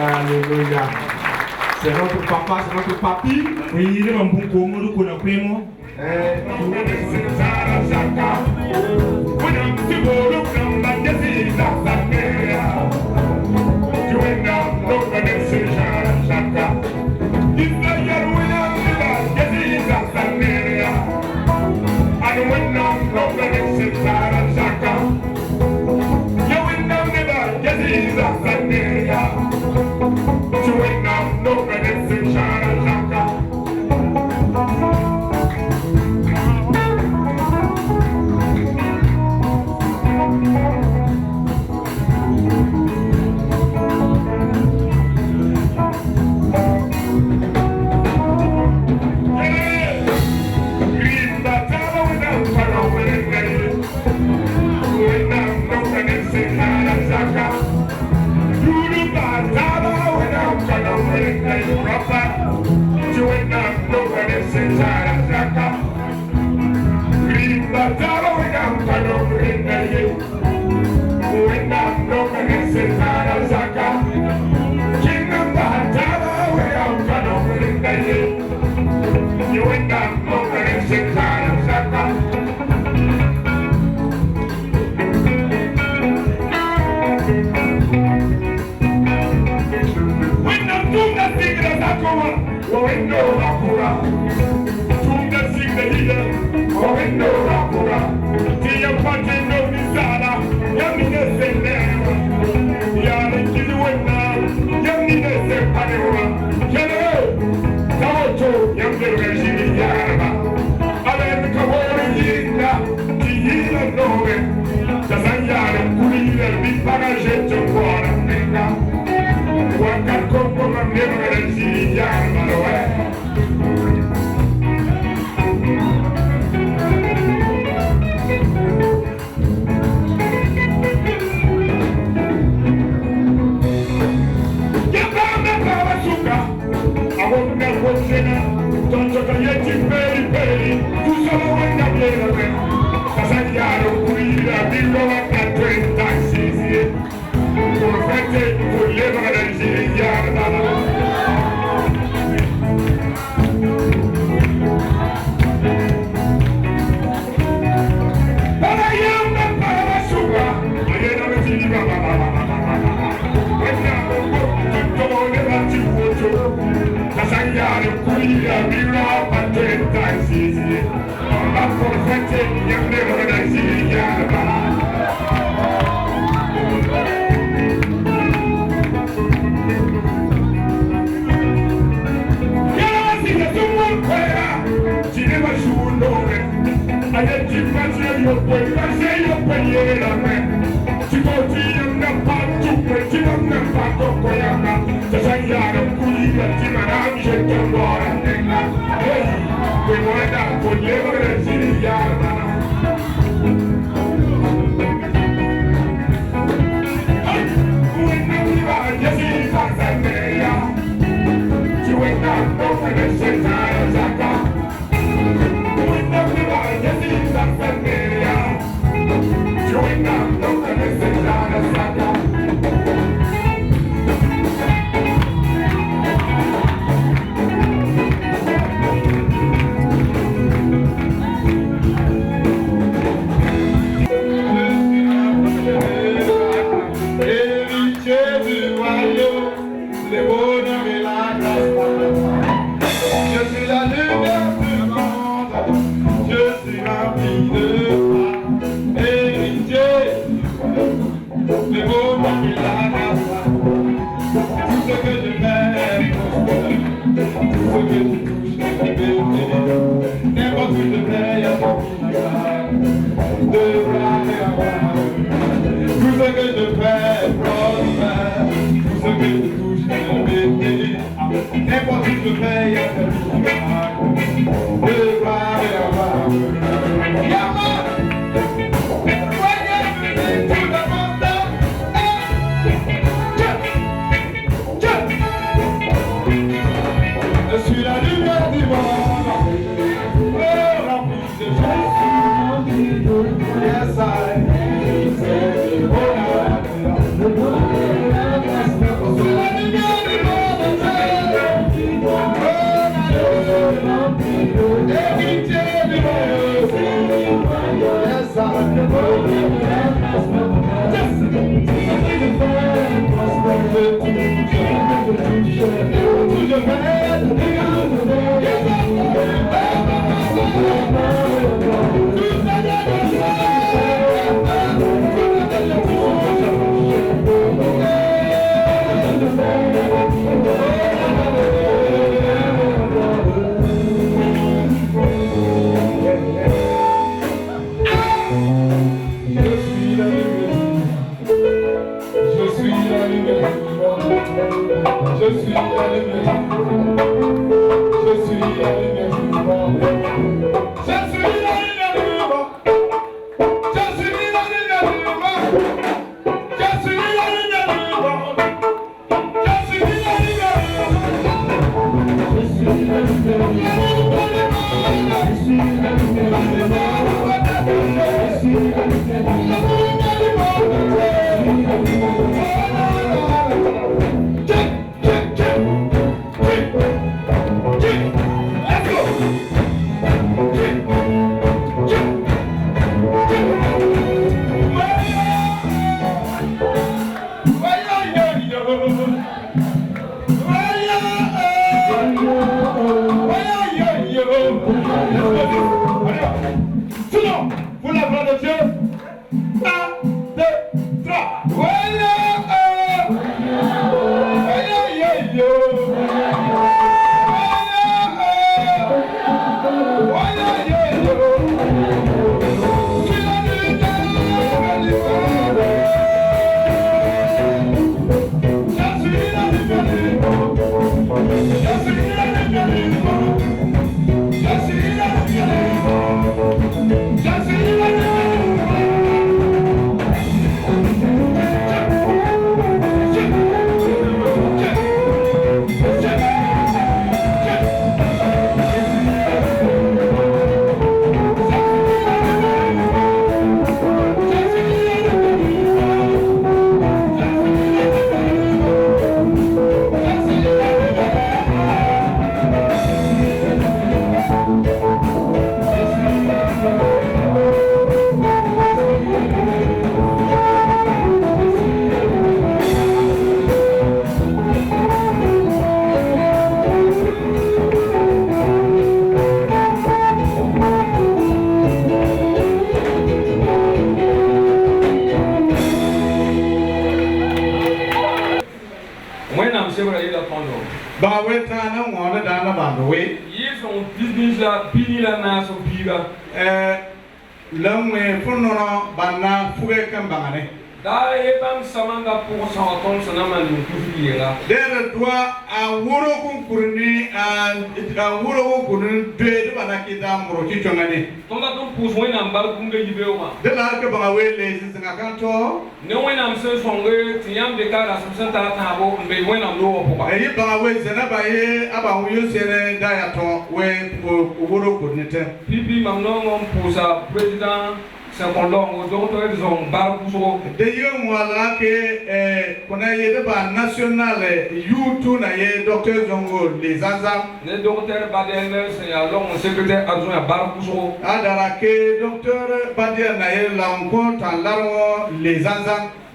Alléluia. C'est notre papa, c'est notre papi. Oui, il est un bon commun, nous connaissons.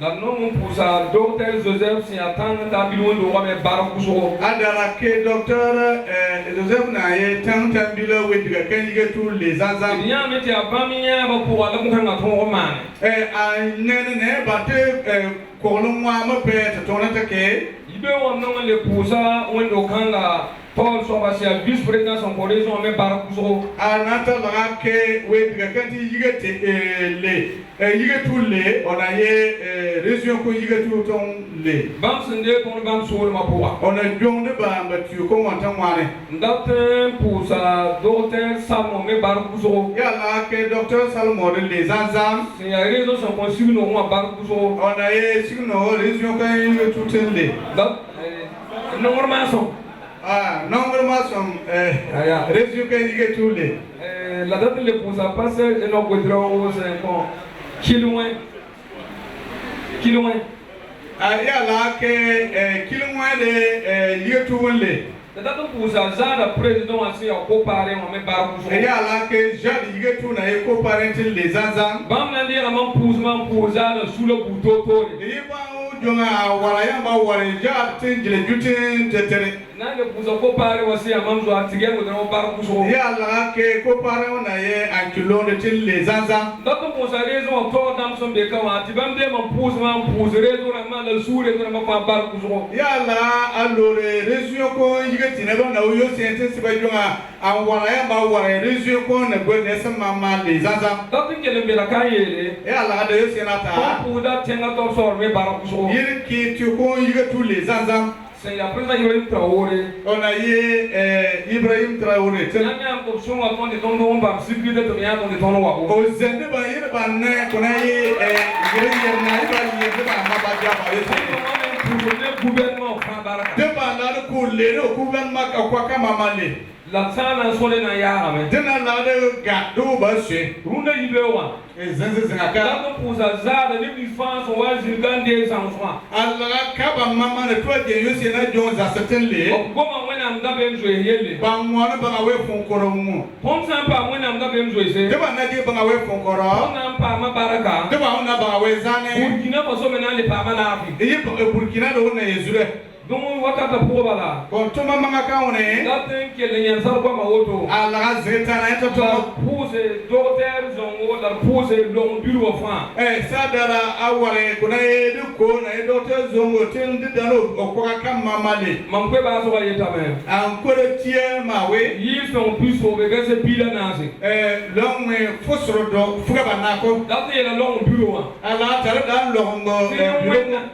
La non pour ça, docteur Joseph s'y attend à Bilou de Rome Barousseau. Adarake docteur Joseph Naye, tant à Bilou with the Kenny to les Azam. Il y a mis à Bamia pour aller à ton roman. I never battu Colomba pet, Tonatake. Il veut en nom les pour ça, on le kanga. Paul Sobasi, vice-président son collège, on met Barousseau. Anata Barake, with the Kenny Yigate, Yigatule, on a ye région que Yigatu les. Bamsende pour le Bamsoul Mapua. On a John de Bam, but you come on Tamane. Docteur pour sa docteur Salmon, mais Barousseau. Yala, docteur Salmon, les Azam. C'est la raison son consul, nous avons Barousseau. On a ye, si nous, région que Yigatu les. Normalement, ah, normalement, région que Yigatu les. La date de l'épouse a passé et nous pouvons Qui loin? Ya la ke kilomwa de yetuwele. Tata pour ça, le président a aussi comparé on met par pour. Ya la ke jadi yetu na eko parentil les anzam. Bam na dire man pour ça sous le couteau to. E ba o jonga wala ya ba wala ja tinjile jutin tetere. Na le pour comparé aussi à mam zo atige ko na par pour. Ya la ke comparé on a ye antulo de til les anzam. Donc pour ça raison to dam son be kawa ti bam de man pour raison na man le sous raison na ma par pour. Ya la alore raison ko tineba na uyo sente sibajonga awara ya ba wara rezu ko na gwe ne sama ma le zaza donc ngele mbela kayele e ala da yo senata ko da tenga to so me bara ko yiri ki tu ko yiga tu le zaza c'est la président Ibrahim Traoré on a ye Ibrahim Traoré tanya ko so wa ton de ton do ba sécurité to ya ton de ton wa o zende ba yiri ba ne ko na ye yiri na ba yiri ba ma ba ja ba ye le gouvernement prend baraka. Deba la ko le no gouvernement ka kwa kama male. La sana sole na ya ame. Dena la de ga do ba she. Runda yibewa. E zenze zinaka. La ko puza zara ni défense wa zingande sanfwa. Allah ka ba mama ne to je yose na jon za certainly. Ko ma wena ngabe mzo yele. Ba mwana ba we fonkoro mu. Pom san pa wena ngabe mzo ise. Deba na je ba we fonkoro. Pom na pa ma baraka. Deba ona ba we zane. Burkina Faso mena le pa ma na afi. E Burkina do na yezure. Donc wakata probala kon tuma manga kaone daten kele nyen sar kwa mawoto ala zeta na eto to pose docteur zongo la pose long bureau fa sadara awale kuna edu ko na docteur zongo tin didano okwa kam mamale mamkwe ba so yeta men an kore tie mawe yi son plus so be gase pila nasi long me fosro do fuga banako daten la long bureau ala tare dan longo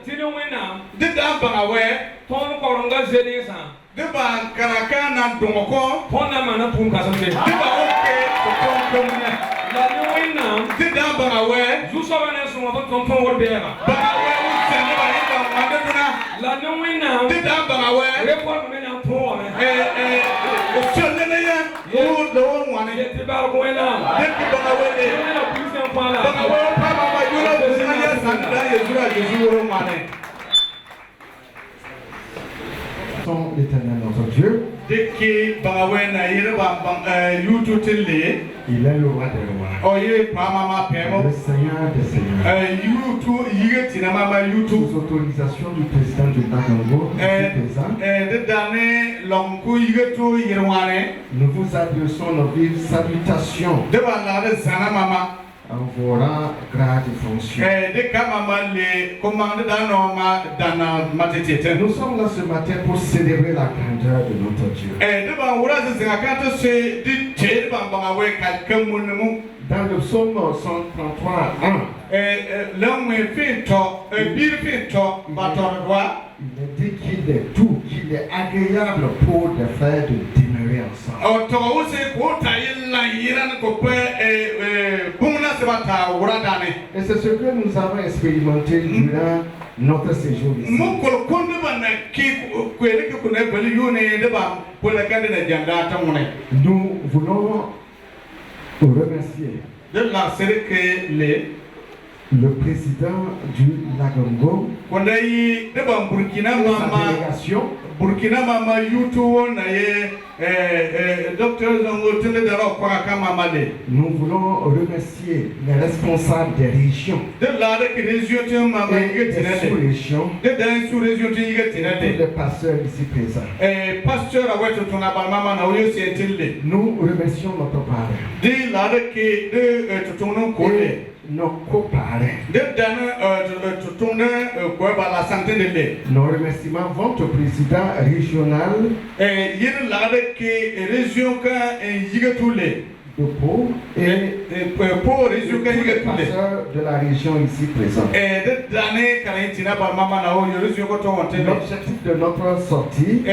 tino wena dida bangawe ton koronga zeli sa deba karaka na dongoko pona mana pum kasante deba oke to komne la ni wena dida bangawe zu so bana so mo ton wor beba bangawe usene ba ida maduna la ni wena dida bangawe report me na to sone ya o do woni yete ba ko wena deba bangawe na pusen pala bangawe pa mama yulo zanya sanda yezura yezuro mane l'Éternel notre Dieu. Il est le roi des rois. Le Seigneur des seigneurs. Sous autorisation du président du Nagambo, nous vous adressons nos vives salutations en vos rangs, grades et fonctions. Nous sommes là ce matin pour célébrer la grandeur de notre Dieu. Dans le psaume 133, 1, il est dit qu'il est doux, qu'il est agréable pour les frères de demeurer ensemble. Et c'est ce que nous avons expérimenté durant notre séjour ici. Nous voulons remercier le président du Nagambo, sa délégation, nous voulons remercier les responsables des régions et des sous-régions, et les pasteurs ici présents. Nous remercions notre parrain et nos coparrains. Nos remerciements vont au président régional de Pau et tous les pasteurs de la région ici présents. L'objectif de notre sortie,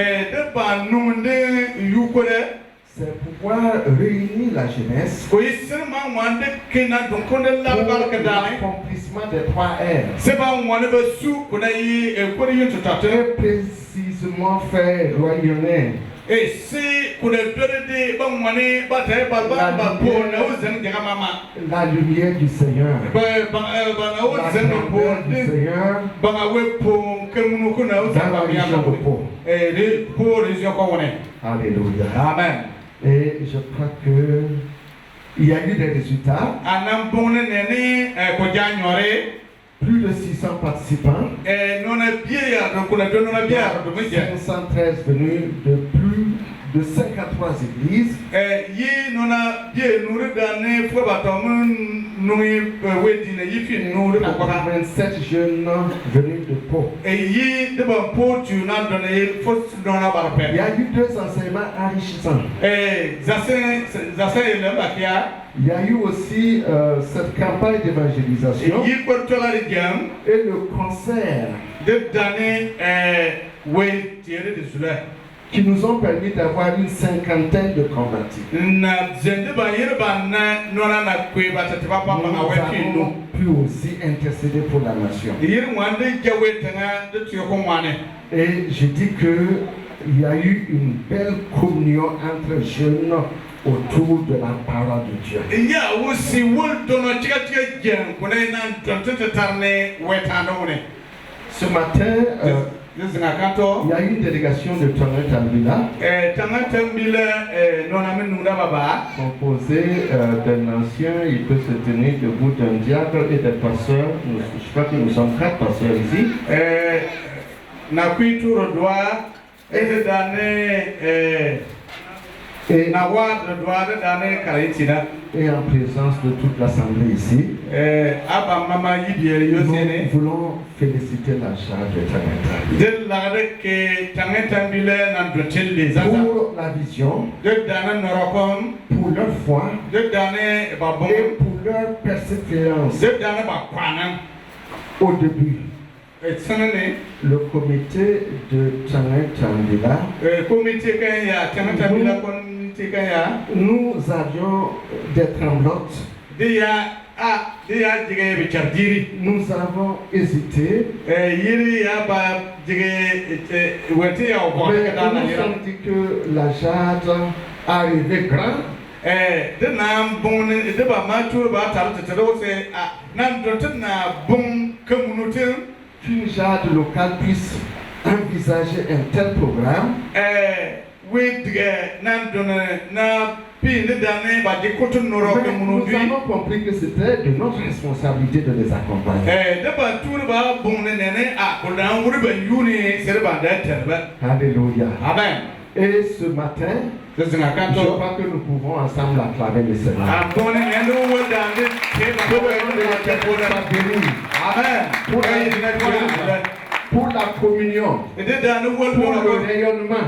c'est pouvoir réunir la jeunesse pour l'accomplissement des 3 R. Très précisément faire rayonner Et si vous ne donnez pas monnaie, la lumière du Seigneur. Alléluia. Amen. Et je crois que il y a eu des résultats. Plus de 600 participants. 513 venus de plus de 53 églises. 87 jeunes venus de Pau. Il y a eu 2 enseignements enrichissants. Il y a eu aussi cette campagne d'évangélisation et le concert qui nous ont permis d'avoir une 50aine de convertis. Nous avons pu aussi intercéder pour la nation. Et je dis qu'il y a eu une belle communion entre jeunes autour de la parole de Dieu. Ce matin, il y a une délégation de Tonnet Tambila composée d'un ancien, il peut se tenir debout, d'un diacre et des pasteurs. Je crois que nous sommes 4 pasteurs ici. Et en présence de toute l'assemblée ici, nous voulons féliciter la charge de Tangentam pour la vision, pour leur foi et pour leur persévérance. Au début, le comité de Tangentam nous avions des tremblotes. Nous avons hésité. Mais nous avons dit que la jade arrivait grand. Qu'une jade locale puisse envisager un tel programme. Nous avons compris que c'était de notre responsabilité de les accompagner. Alléluia. Amen. Et ce matin, je crois que nous pouvons ensemble acclamer le Seigneur. Amen. Pour la communion, pour le rayonnement,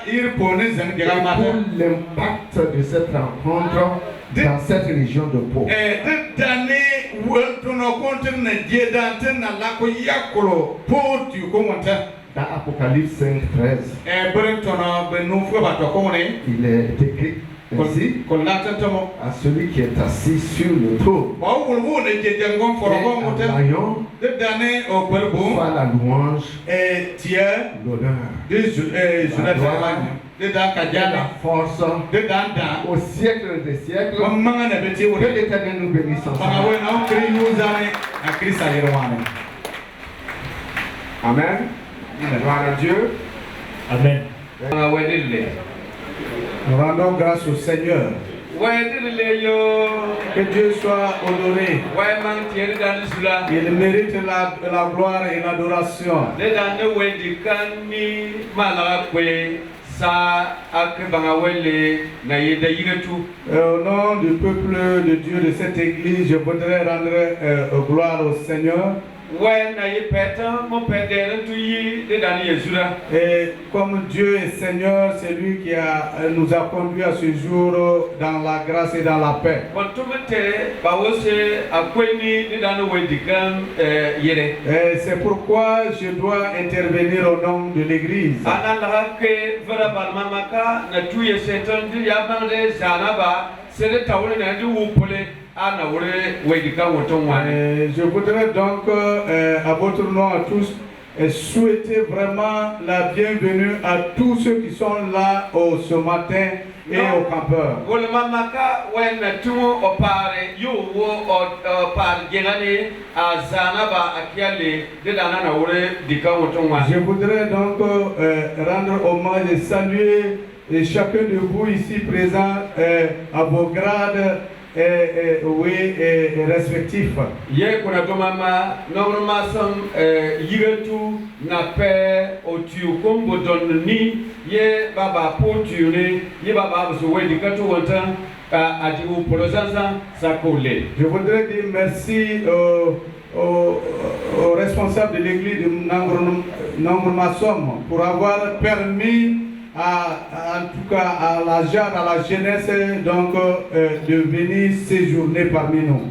et pour l'impact de cette rencontre dans cette région de Pau. Dans Apocalypse 5:13, il est écrit ainsi à celui qui est assis sur le trône. Soit la louange, l'honneur, la force au siècle des siècles. Que l'Éternel nous bénisse ensemble. Amen. Gloire à Dieu. Amen. Nous rendons grâce au Seigneur. Que Dieu soit honoré. Il mérite la gloire et l'adoration. Au nom du peuple de Dieu de cette église, je voudrais rendre gloire au Seigneur. Et comme Dieu est Seigneur, c'est lui qui nous a conduits à ce jour dans la grâce et dans la paix. C'est pourquoi je dois intervenir au nom de l'église. Je voudrais donc, à votre nom à tous, souhaiter vraiment la bienvenue à tous ceux qui sont là ce matin et aux campeurs. Je voudrais donc rendre hommage et saluer chacun de vous ici présents à vos grades respectifs. Je voudrais dire merci aux responsables de l'église de Nangurmassom pour avoir permis en tout cas à la jeunesse donc de venir séjourner parmi nous.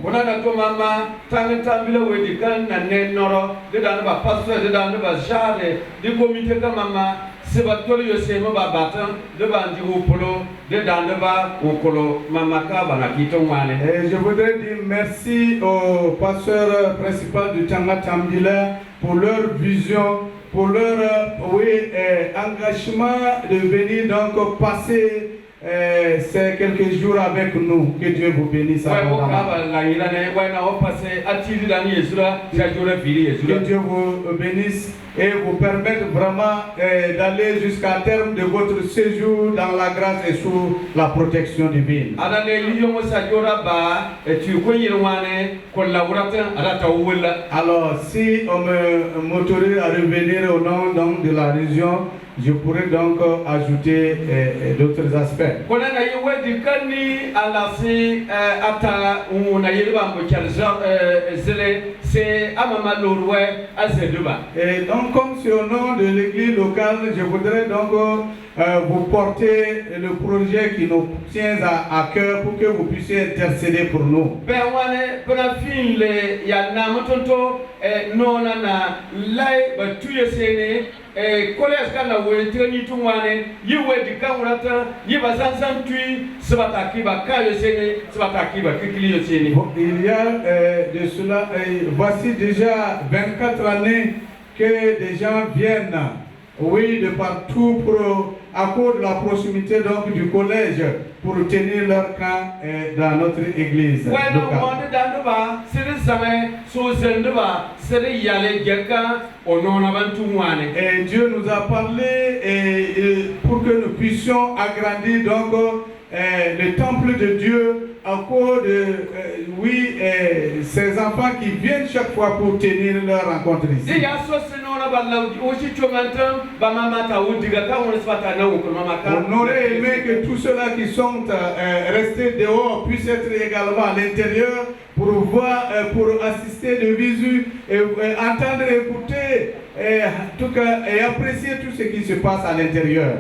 Et je voudrais dire merci au pasteur principal du Tchanga Tambila pour leur vision, pour leur engagement de venir donc passer ces quelques jours avec nous. Que Dieu vous bénisse. Que Dieu vous bénisse et vous permette vraiment d'aller jusqu'à terme de votre séjour dans la grâce et sous la protection divine. Alors, si on m'autorise à revenir au nom donc, de la région, je pourrais donc ajouter d'autres aspects. Et donc, comme c'est au nom de l'église locale, je voudrais donc vous porter le projet qui nous tient à cœur pour que vous puissiez intercéder pour nous. Il y a de cela, voici déjà 24 années que des gens viennent, oui, de partout à cause de la proximité donc du collège pour tenir leur camp dans notre église locale. Et Dieu nous a parlé pour que nous puissions agrandir donc le temple de Dieu à cause de ces enfants qui viennent chaque fois pour tenir leur rencontre ici. On aurait aimé que tous ceux-là qui sont restés dehors puissent être également à l'intérieur pour voir, pour assister de visu et entendre, écouter, en tout cas, et apprécier tout ce qui se passe à l'intérieur.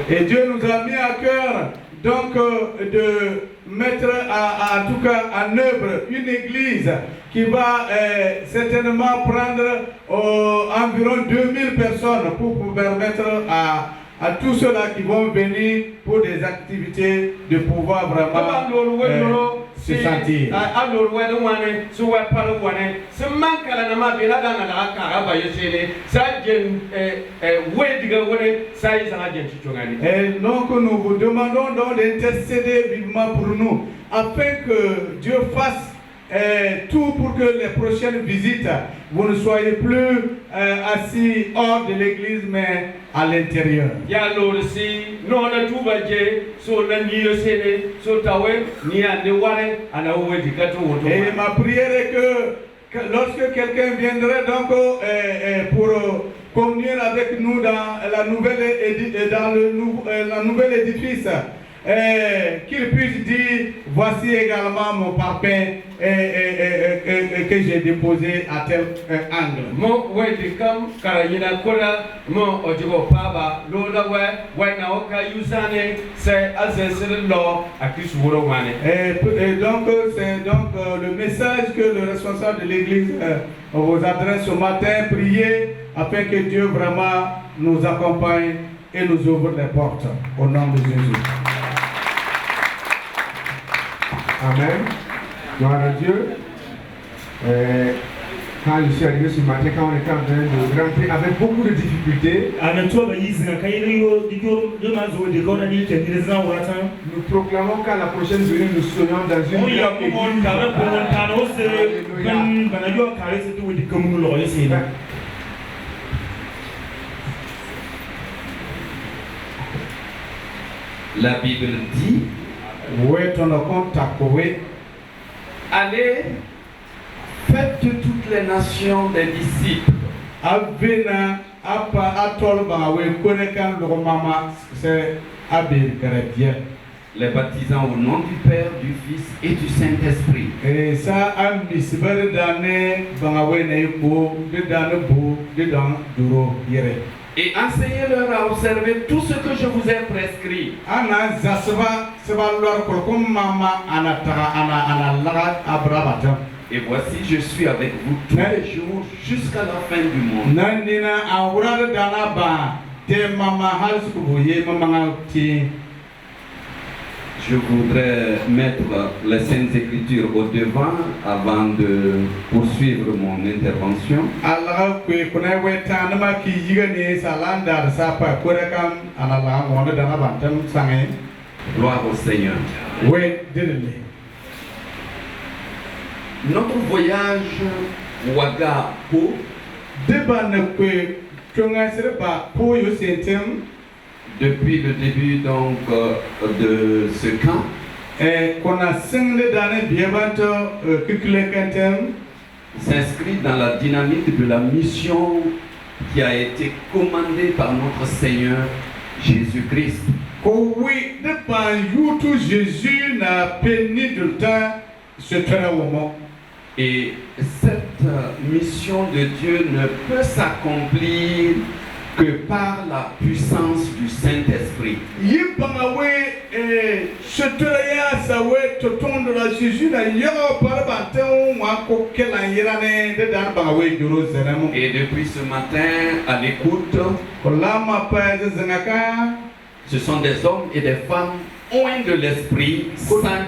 Et Dieu nous a mis à cœur donc de mettre en tout cas en œuvre une église qui va certainement prendre environ 2000 personnes pour permettre à tous ceux-là qui vont venir pour des activités de pouvoir vraiment se sentir. Et donc nous vous demandons donc d'intercéder vivement pour nous afin que Dieu fasse tout pour que les prochaines visites, vous ne soyez plus assis hors de l'église, mais à l'intérieur. Et ma prière est que lorsque quelqu'un viendrait donc pour communier avec nous dans la nouvelle édifice, qu'il puisse dire, voici également mon parpaing que j'ai déposé à tel angle. Et donc c'est donc le message que le responsable de l'église vous adresse ce matin. Priez afin que Dieu vraiment nous accompagne et nous ouvre les portes. Au nom de Jésus. Amen. Gloire à Dieu. Quand je suis arrivé ce matin, quand on était en train de rentrer avec beaucoup de difficultés, nous proclamons qu'à la prochaine venue, nous serions dans une église. La Bible dit, allez, faites de toutes les nations des disciples. Les baptisant au nom du Père, du Fils et du Saint-Esprit. Et enseignez-leur à observer tout ce que je vous ai prescrit. Et voici, je suis avec vous tous les jours jusqu'à la fin du monde. Je voudrais mettre les Saintes Écritures au devant avant de poursuivre mon intervention. Gloire au Seigneur. Notre voyage Ouagapo depuis le début donc de ce camp s'inscrit dans la dynamique de la mission qui a été commandée par notre Seigneur Jésus-Christ. Et cette mission de Dieu ne peut s'accomplir que par la puissance du Saint-Esprit. Et depuis ce matin, à l'écoute, ce sont des hommes et des femmes oints de l'Esprit Saint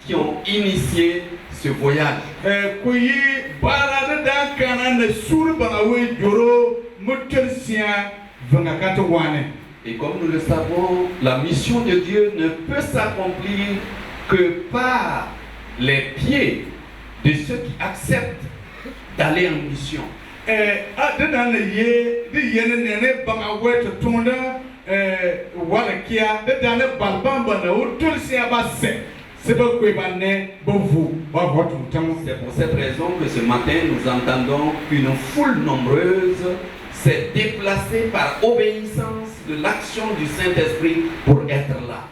qui ont initié ce voyage. Et comme nous le savons, la mission de Dieu ne peut s'accomplir que par les pieds de ceux qui acceptent d'aller en mission. C'est pour cette raison que ce matin nous entendons qu'une foule nombreuse s'est déplacée par obéissance de l'action du Saint-Esprit pour être là.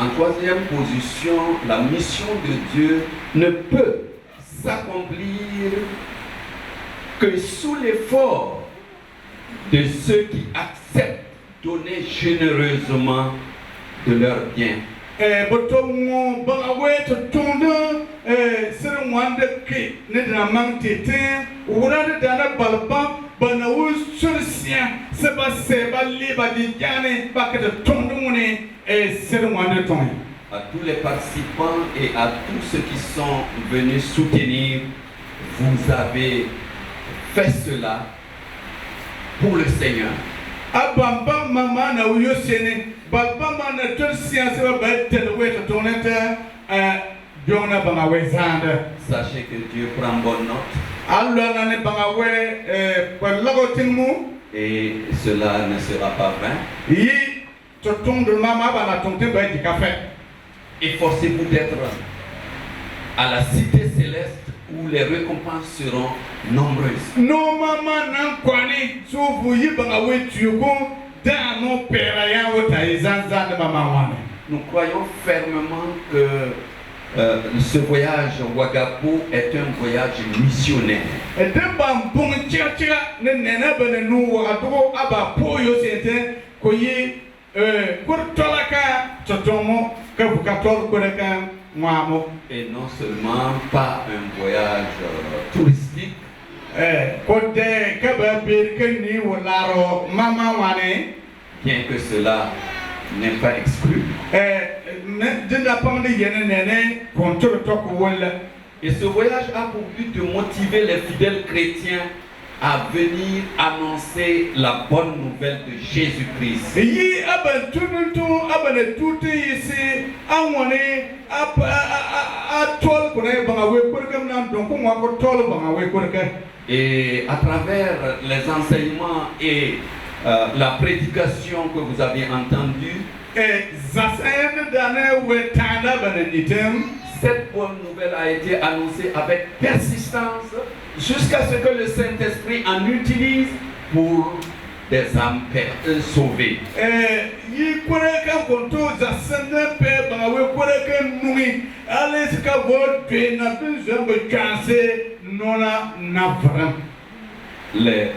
En troisième position, la mission de Dieu ne peut s'accomplir que sous l'effort de ceux qui acceptent donner généreusement de leurs biens. À tous les participants et à tous ceux qui sont venus soutenir, vous avez fait cela pour le Seigneur. Sachez que Dieu prend bonne note. Et cela ne sera pas vain. Efforcez-vous d'être à la cité céleste où les récompenses seront nombreuses. Nous croyons fermement que ce voyage Ouagapo est un voyage missionnaire. Et non seulement pas un voyage touristique, bien que cela n'est pas exclu. Et ce voyage a pour but de motiver les fidèles chrétiens à venir annoncer la bonne nouvelle de Jésus-Christ. Et à travers les enseignements et la prédication que vous avez entendue, cette bonne nouvelle a été annoncée avec persistance jusqu'à ce que le Saint-Esprit en utilise pour des âmes sauvées. Les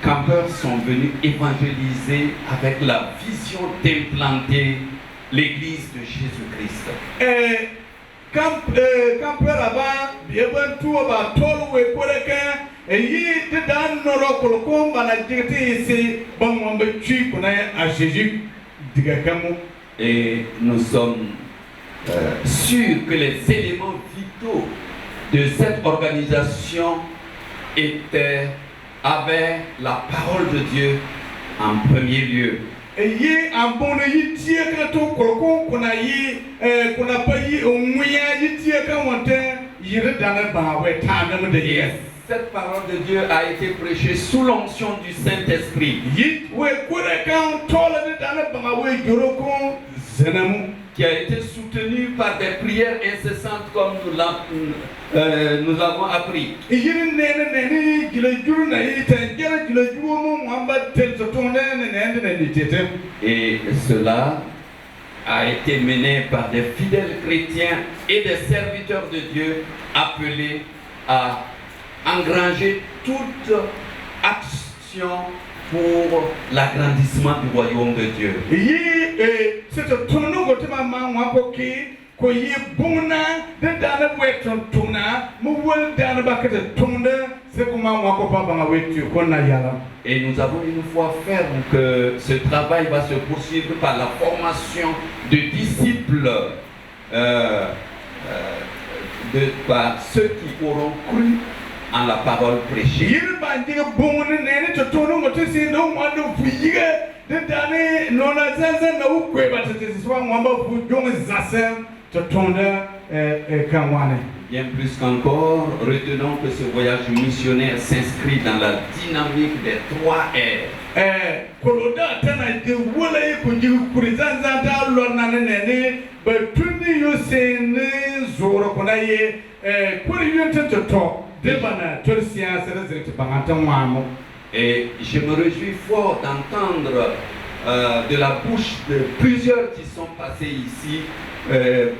campeurs sont venus évangéliser avec la vision d'implanter l'église de Jésus-Christ. Et nous sommes sûrs que les éléments vitaux de cette organisation avaient la parole de Dieu en premier lieu. Cette parole de Dieu a été prêchée sous l'onction du Saint-Esprit, qui a été soutenue par des prières incessantes comme nous l'avons appris. Et cela a été mené par des fidèles chrétiens et des serviteurs de Dieu appelés à engranger toute action pour l'agrandissement du royaume de Dieu. Et nous avons une foi ferme que ce travail va se poursuivre par la formation de disciples, par ceux qui auront cru en la parole prêchée. Bien plus qu'encore, retenons que ce voyage missionnaire s'inscrit dans la dynamique des 3 R. Et je me réjouis fort d'entendre de la bouche de plusieurs qui sont passés ici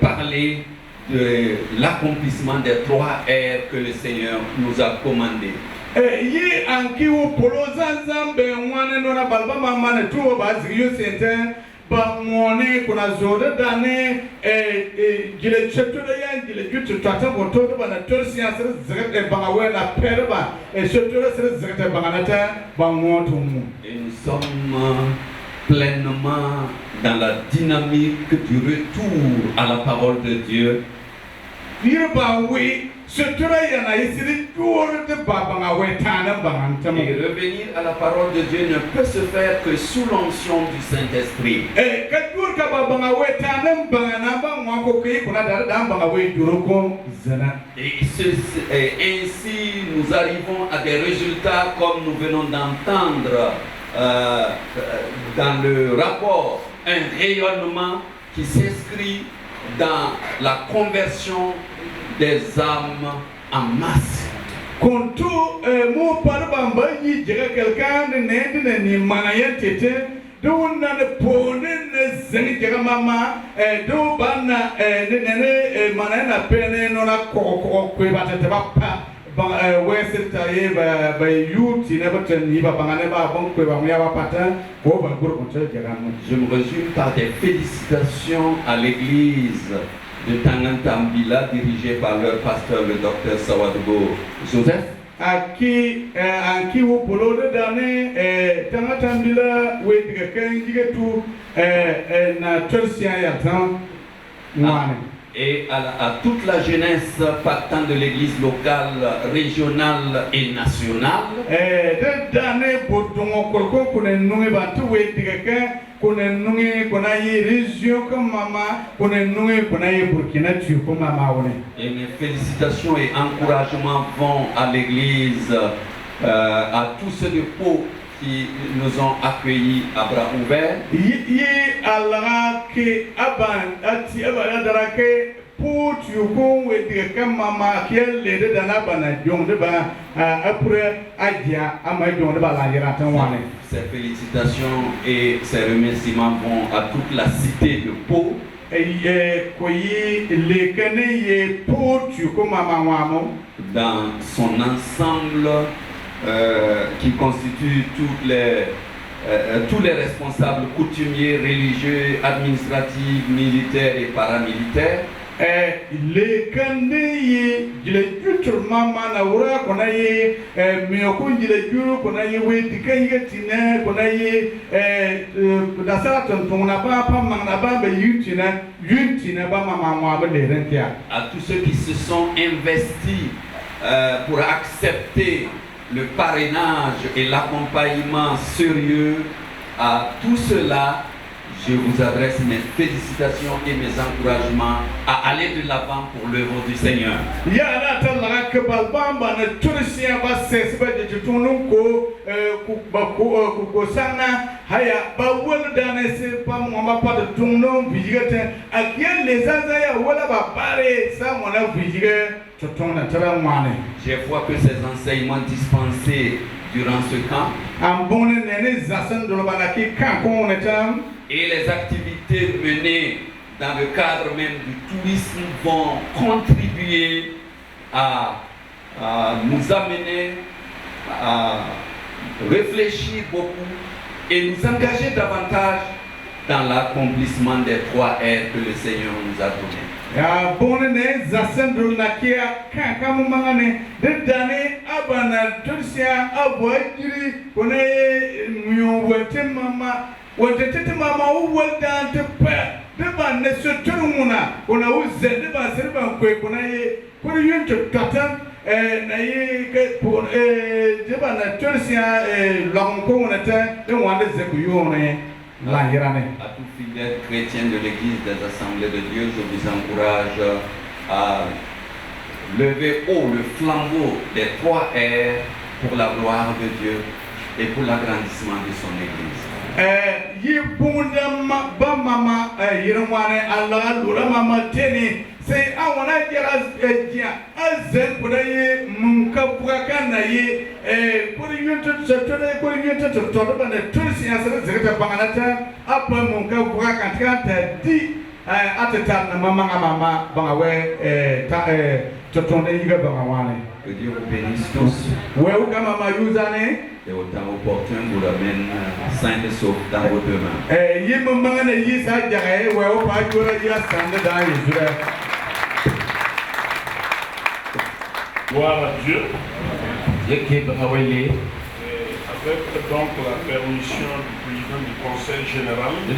parler de l'accomplissement des 3 R que le Seigneur nous a commandés. Et nous sommes pleinement dans la dynamique du retour à la parole de Dieu. Et revenir à la parole de Dieu ne peut se faire que sous l'onction du Saint-Esprit. Et ainsi nous arrivons à des résultats comme nous venons d'entendre dans le rapport, un rayonnement qui s'inscrit dans la conversion des âmes en masse. Je me résume par des félicitations à l'église de Tangantambila dirigée par leur pasteur, le docteur Sawadogo Joseph. Anki wo polo de dane Tangantambila we diga kan tu na tersia ya tan wane. Et à toute la jeunesse partant de l'église locale, régionale et nationale. Et mes félicitations et encouragements vont à l'église, à tous ceux de Pau qui nous ont accueillis à bras ouverts. Ces félicitations et ces remerciements vont à toute la cité de Pau. Dans son ensemble qui constitue tous les responsables coutumiers, religieux, administratifs, militaires et paramilitaires. Le kande jile jutur mama na wura kona ye miyokun jile juru kona ye we dikanye tine kona ye da sara tonton na ba pa mangna ba be yutina ba mama mo ba le rentia. À tous ceux qui se sont investis pour accepter le parrainage et l'accompagnement sérieux, à tout cela, je vous adresse mes félicitations et mes encouragements à aller de l'avant pour l'œuvre du Seigneur. J'ai foi que ces enseignements dispensés durant ce camp et les activités menées dans le cadre même du tourisme vont contribuer à nous amener à réfléchir beaucoup et nous engager davantage dans l'accomplissement des 3 R que le Seigneur nous a donnés. Ya bonne zasendro nakia kama mangane de dane abana tursia abwajiri kone myowote mama wote mama uwalda tepa de ban ne soturumuna kona uze de ban serba kwe kona ye kone yunto tatan na ye ke pour de ban tursia lonko na ta de wande zekuyone. À tout fidèle chrétien de l'église des assemblées de Dieu, je vous encourage à lever haut le flambeau des 3 R pour la gloire de Dieu et pour l'agrandissement de son église. C'est à mon avis, azen podaye munkapuka kanaye pour une toute tous c'est banganata après munkapuka quand dit atata mama bangawe totonde yiga bangawane. Que Dieu vous bénisse tous. Et autant opportun vous l'amène sain et sauf dans vos deux mains. Gloire à Dieu. Avec donc la permission du président du conseil général, nous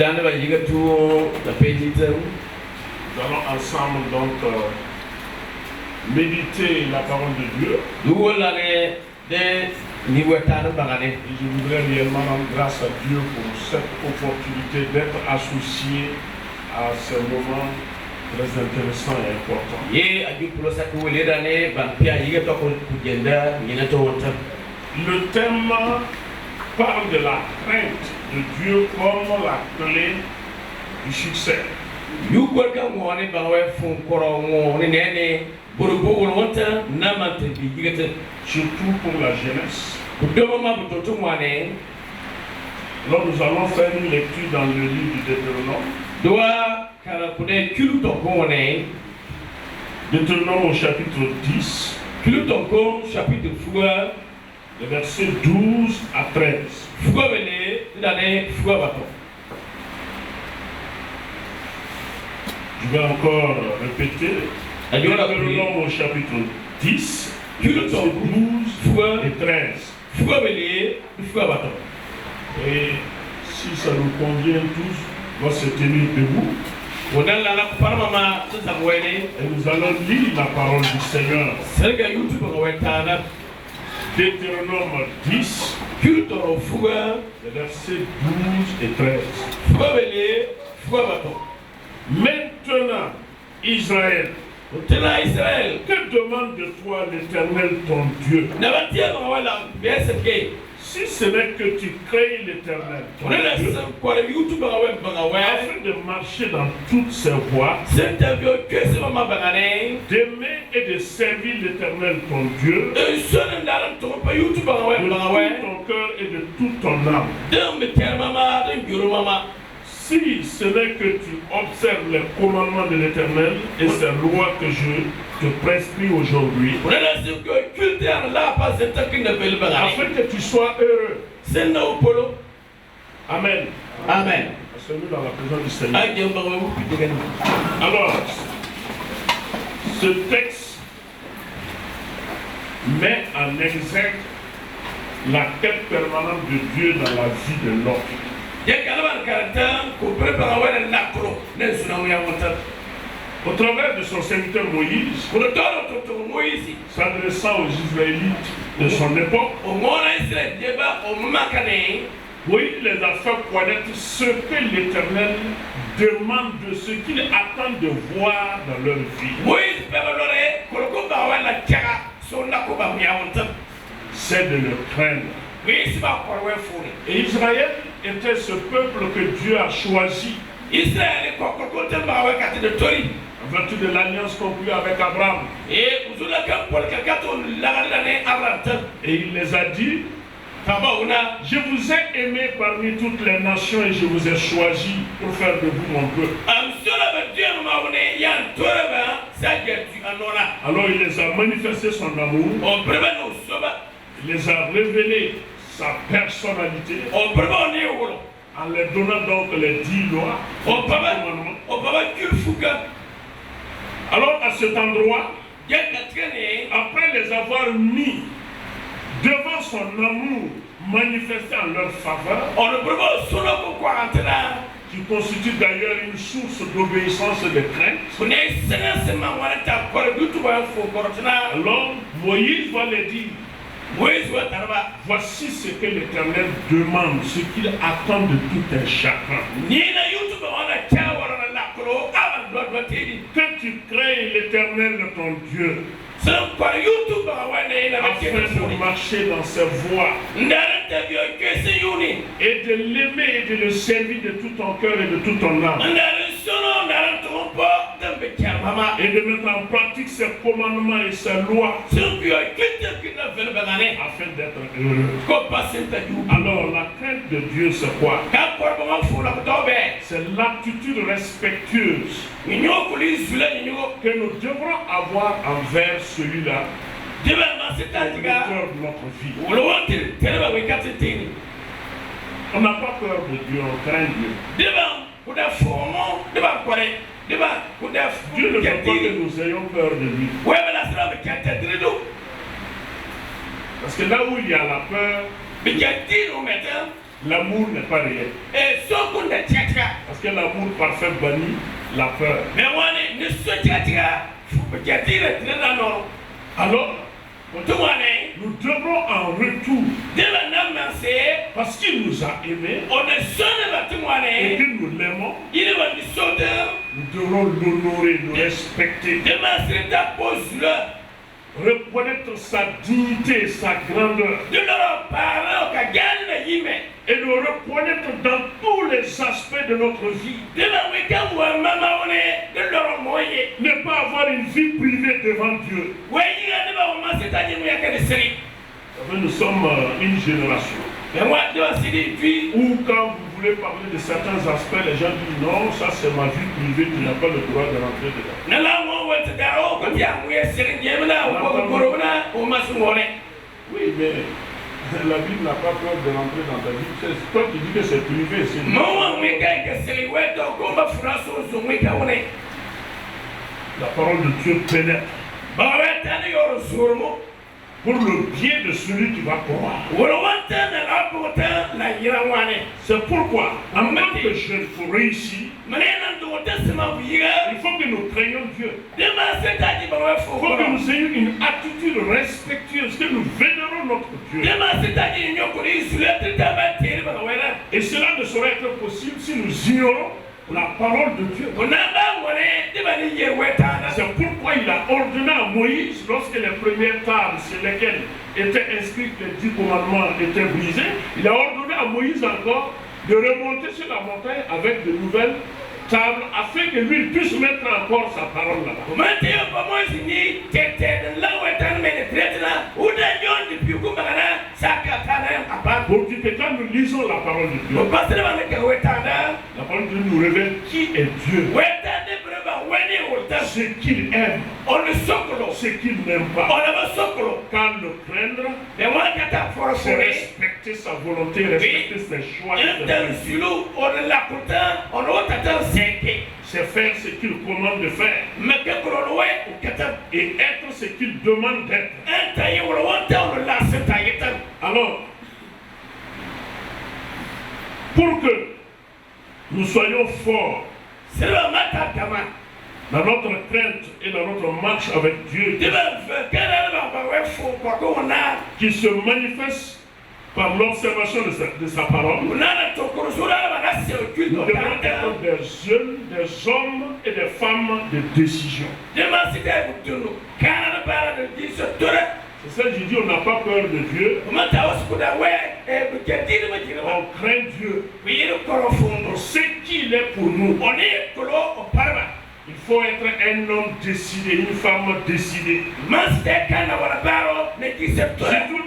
allons ensemble donc méditer la parole de Dieu. Et je voudrais réellement rendre grâce à Dieu pour cette opportunité d'être associé à ce moment très intéressant et important. Le thème parle de la crainte de Dieu comme la clé du succès. Surtout pour la jeunesse. Alors nous allons faire une lecture dans le livre du Deutéronome. Deutéronome au chapitre 10. Plus encore, chapitre 3, les versets 12 à 13. Je vais encore répéter. Deutéronome au chapitre 10, versets 12 et 13. Et si ça nous convient tous, on va se tenir debout. Et nous allons lire la parole du Seigneur. Deutéronome 10, les versets 12 et 13. Maintenant, Israël, que demande de toi l'Éternel ton Dieu? Si ce n'est que tu crées l'Éternel ton Dieu, afin de marcher dans toutes ses voies, d'aimer et de servir l'Éternel ton Dieu, de tout ton cœur et de toute ton âme. Si ce n'est que tu observes les commandements de l'Éternel et ses lois que je te prescris aujourd'hui, afin que tu sois heureux. Amen. Amen. Asseyez-nous dans la présence du Seigneur. Alors, ce texte met en exergue la quête permanente de Dieu dans la vie de l'homme. Au travers de son serviteur Moïse, s'adressant aux Israélites de son époque, Moïse les a fait connaître ce que l'Éternel demande de ce qu'il attend de voir dans leur vie. C'est de le craindre. Et Israël était ce peuple que Dieu a choisi. En vertu de l'alliance conclue avec Abraham. Et il les a dit, je vous ai aimé parmi toutes les nations et je vous ai choisi pour faire de vous mon peuple. Alors il les a manifesté son amour. Il les a révélé sa personnalité. En les donnant donc les 10 lois. Alors à cet endroit, après les avoir mis devant son amour manifesté en leur faveur, qui constitue d'ailleurs une source d'obéissance et de crainte, alors Moïse va les dire, voici ce que l'Éternel demande, ce qu'il attend de tout un chacun. Que tu craignes l'Éternel ton Dieu, afin de marcher dans ses voies et de l'aimer et de le servir de tout ton cœur et de toute ton âme, et de mettre en pratique ses commandements et ses lois afin d'être heureux. Alors la crainte de Dieu c'est quoi? C'est l'attitude respectueuse que nous devrons avoir envers celui-là, l'auteur de notre vie. On n'a pas peur de Dieu, on craint Dieu. Dieu ne veut pas que nous ayons peur de lui. Parce que là où il y a la peur, l'amour n'est pas réel. Parce que l'amour parfait bannit la peur. Alors, nous devrons en retour, parce qu'il nous a aimés et que nous l'aimons, nous devrons l'honorer, le respecter, reconnaître sa dignité et sa grandeur, et le reconnaître dans tous les aspects de notre vie. Ne pas avoir une vie privée devant Dieu. Nous sommes une génération où quand vous voulez parler de certains aspects, les gens disent non, ça c'est ma vie privée, tu n'as pas le droit de rentrer dedans. Oui, mais la Bible n'a pas peur de rentrer dans ta vie. C'est toi qui dis que c'est privé. La parole de Dieu pénètre. Pour le bien de celui qui va croire. C'est pourquoi, en tant que jeune pour réussir, il faut que nous craignions Dieu. Il faut que nous ayons une attitude respectueuse, que nous vénérons notre Dieu. Et cela ne saurait être possible si nous ignorons la parole de Dieu. C'est pourquoi il a ordonné à Moïse, lorsque les premières tables sur lesquelles étaient inscrits les 10 commandements étaient brisées, il a ordonné à Moïse encore de remonter sur la montagne avec de nouvelles tables afin que lui puisse mettre encore sa parole là-bas. Pour dire que quand nous lisons la parole de Dieu, la parole de Dieu nous révèle qui est Dieu, ce qu'il aime, ce qu'il n'aime pas. Car le craindre, c'est respecter sa volonté, respecter ses choix. C'est faire ce qu'il commande de faire et être ce qu'il demande d'être. Alors, pour que nous soyons forts dans notre crainte et dans notre marche avec Dieu, qui se manifeste par l'observation de sa parole, nous devons être des jeunes, des hommes et des femmes de décision. C'est ça que j'ai dit, on n'a pas peur de Dieu. On craint Dieu. On sait qu'il est pour nous. Il faut être un homme décidé, une femme décidée.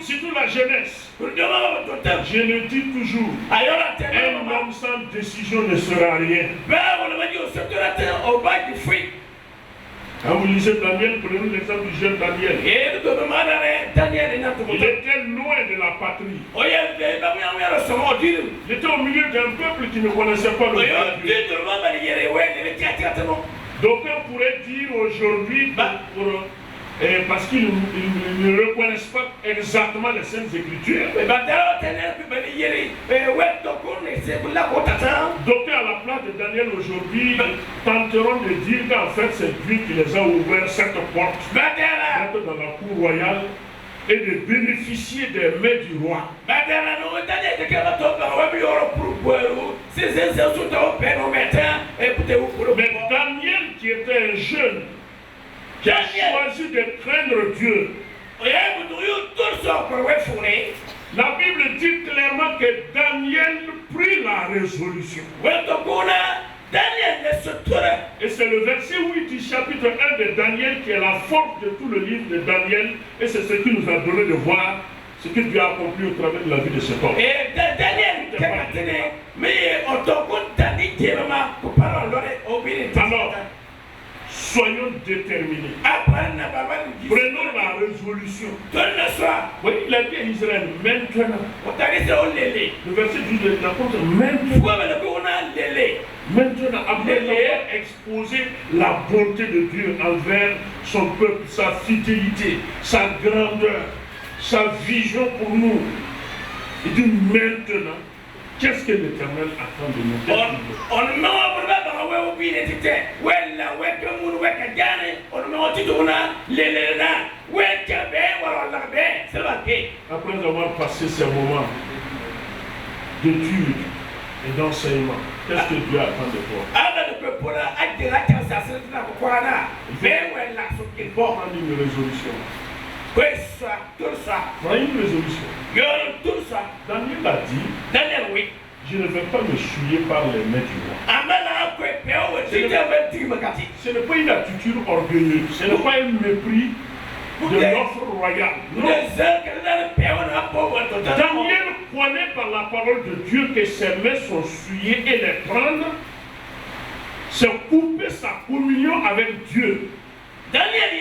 Surtout la jeunesse. Je le dis toujours, un homme sans décision ne sera rien. Quand vous lisez Daniel, prenez l'exemple du jeune Daniel. Il était loin de la patrie. Il était au milieu d'un peuple qui ne connaissait pas le Dieu. D'aucuns pourraient dire aujourd'hui, parce qu'ils ne reconnaissent pas exactement les Saintes Écritures, d'aucuns à la place de Daniel aujourd'hui tenteront de dire qu'en fait c'est Dieu qui les a ouvert cette porte d'être dans la cour royale et de bénéficier des mains du roi. Mais Daniel, qui était un jeune, qui a choisi de craindre Dieu, la Bible dit clairement que Daniel prit la résolution. Et c'est le verset 8 du chapitre 1 de Daniel qui est la force de tout le livre de Daniel. Et c'est ce qui nous a donné de voir ce que Dieu a accompli au travers de la vie de cet homme. Alors, soyons déterminés. Prenons la résolution. Oui, il a dit à Israël, maintenant. Le verset 10 de l'apôtre, maintenant, après avoir exposé la bonté de Dieu envers son peuple, sa fidélité, sa grandeur, sa vision pour nous, il dit maintenant, qu'est-ce que l'Éternel attend de nous? Après avoir passé ces moments d'étude et d'enseignement, qu'est-ce que Dieu attend de toi? Il faut prendre une résolution. Prends une résolution. Daniel a dit, je ne vais pas me souiller par les mains du roi. Ce n'est pas une attitude orgueilleuse, ce n'est pas un mépris de l'offre royale. Non. Daniel connaît par la parole de Dieu que ses mains sont souillées et les prendre, c'est couper sa communion avec Dieu. Daniel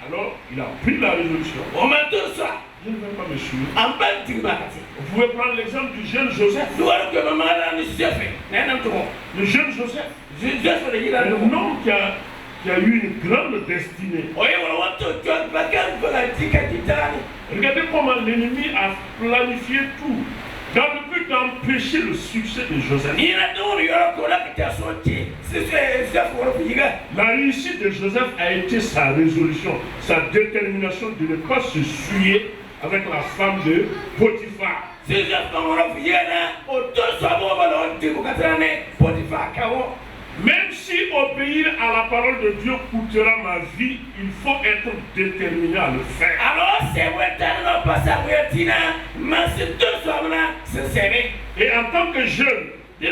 alors, il a pris la résolution. Je ne vais pas me suivre. Vous pouvez prendre l'exemple du jeune Joseph. Le jeune Joseph. Un homme qui a eu une grande destinée. Regardez comment l'ennemi a planifié tout dans le but d'empêcher le succès de Joseph. La réussite de Joseph a été sa résolution, sa détermination de ne pas se souiller avec la femme de Potiphar. Même si obéir à la parole de Dieu coûtera ma vie, il faut être déterminé à le faire. Et en tant que jeune, et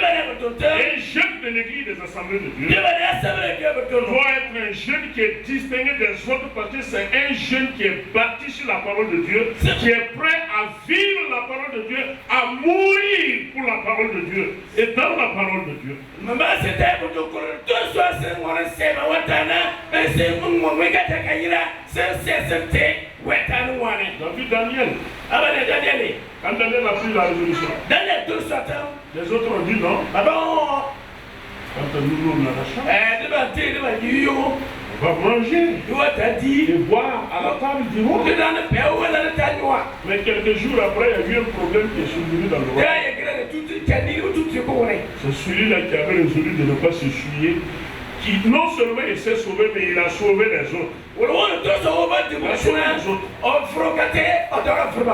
jeune de l'église des assemblées de Dieu, doit être un jeune qui est distingué des autres parce que c'est un jeune qui est bâti sur la parole de Dieu, qui est prêt à vivre la parole de Dieu, à mourir pour la parole de Dieu et dans la parole de Dieu. David Daniel. Quand Daniel a pris la résolution, les autres ont dit non. Quand nous on a la chance, on va manger et boire à la table du roi. Mais quelques jours après, il y a eu un problème qui est survenu dans le roi. C'est celui-là qui avait résolu de ne pas se souiller, qui non seulement il s'est sauvé, mais il a sauvé les autres.